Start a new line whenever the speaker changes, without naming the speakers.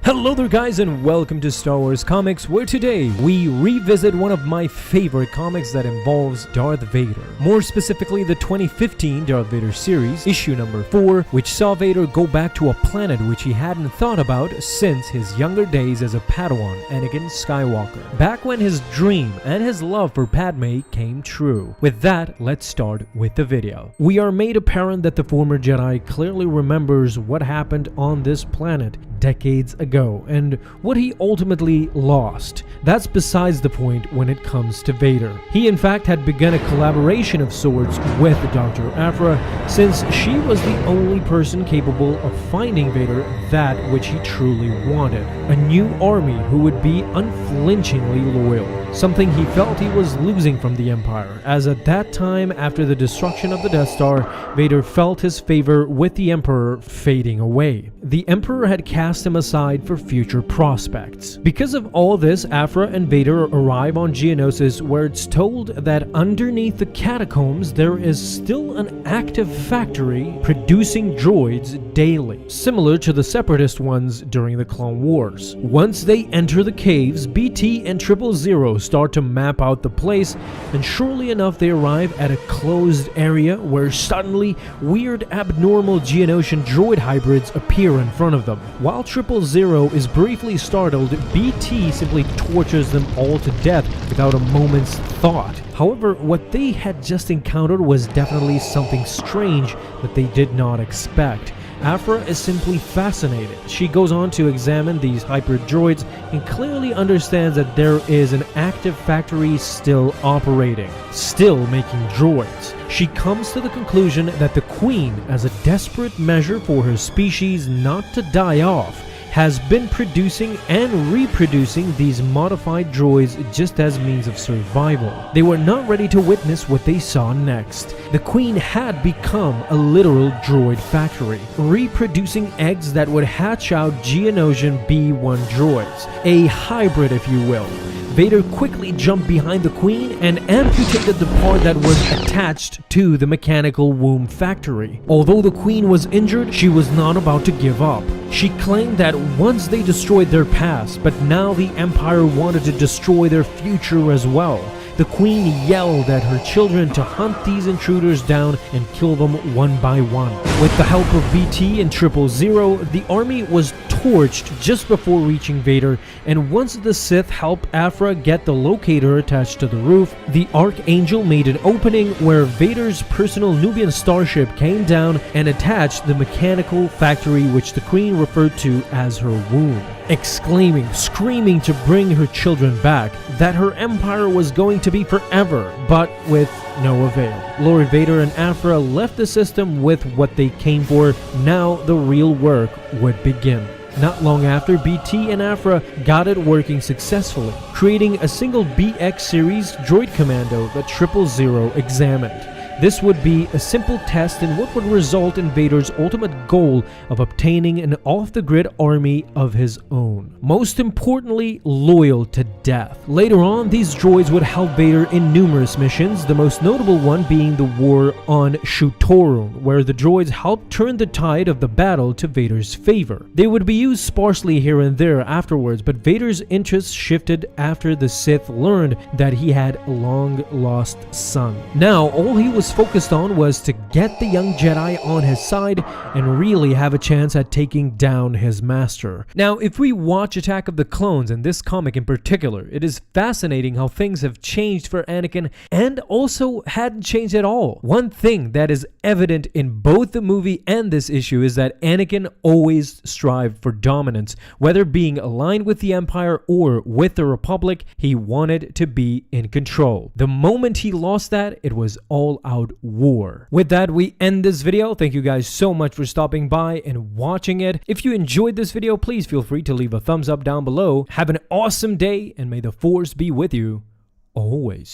Hello there guys, and welcome to Star Wars Comics, where today we revisit one of my favorite comics that involves Darth Vader. More specifically, the 2015 Darth Vader series, issue number 4, which saw Vader go back to a planet which he hadn't thought about since his younger days as a Padawan, Anakin Skywalker. Back when his dream and his love for Padme came true. With that, let's start with the video. We are made apparent that the former Jedi clearly remembers what happened on this planet decades ago and what he ultimately lost. That's besides the point when it comes to Vader. He in fact had begun a collaboration of sorts with Dr. Aphra, since she was the only person capable of finding Vader that which he truly wanted. A new army who would be unflinchingly loyal. Something he felt he was losing from the Empire, as at that time, after the destruction of the Death Star, Vader felt his favor with the Emperor fading away. The Emperor had cast him aside for future prospects. Because of all this, Aphra and Vader arrive on Geonosis, where it's told that underneath the catacombs there is still an active factory producing droids daily, similar to the Separatist ones during the Clone Wars. Once they enter the caves, BT and 000 start to map out the place, and surely enough they arrive at a closed area where suddenly weird abnormal Geonosian droid hybrids appear in front of them. While 000 is briefly startled, BT simply tortures them all to death without a moment's thought. However, what they had just encountered was definitely something strange that they did not expect. Aphra is simply fascinated. She goes on to examine these hybrid droids and clearly understands that there is an active factory still operating, still making droids. She comes to the conclusion that the Queen, as a desperate measure for her species not to die off, has been producing and reproducing these modified droids just as means of survival. They were not ready to witness what they saw next. The Queen had become a literal droid factory, reproducing eggs that would hatch out Geonosian B-1 droids, a hybrid if you will. Vader quickly jumped behind the Queen and amputated the part that was attached to the mechanical womb factory. Although the Queen was injured, she was not about to give up. She claimed that once they destroyed their past, but now the Empire wanted to destroy their future as well. The Queen yelled at her children to hunt these intruders down and kill them one by one. With the help of BT and 000, the army was torched just before reaching Vader, and once the Sith helped Aphra get the locator attached to the roof, the Archangel made an opening where Vader's personal Nubian starship came down and attached the mechanical factory which the Queen referred to as her womb. Exclaiming, screaming to bring her children back, that her empire was going to be forever, but with no avail. Lord Vader and Aphra left the system with what they came for. Now the real work would begin. Not long after, BT and Aphra got it working successfully, creating a single BX series droid commando that 000 examined. This would be a simple test in what would result in Vader's ultimate goal of obtaining an off-the-grid army of his own. Most importantly, loyal to death. Later on, these droids would help Vader in numerous missions, the most notable one being the war on Shutorun, where the droids helped turn the tide of the battle to Vader's favor. They would be used sparsely here and there afterwards, but Vader's interest shifted after the Sith learned that he had a long-lost son. Now, all he was focused on was to get the young Jedi on his side and really have a chance at taking down his master. Now, if we watch Attack of the Clones, and this comic in particular, it is fascinating how things have changed for Anakin and also hadn't changed at all. One thing that is evident in both the movie and this issue is that Anakin always strived for dominance. Whether being aligned with the Empire or with the Republic, he wanted to be in control. The moment he lost that, it was all out war. With that, we end this video. Thank you guys so much for stopping by and watching it. If you enjoyed this video, please feel free to leave a thumbs up down below. Have an awesome day, and may the Force be with you always.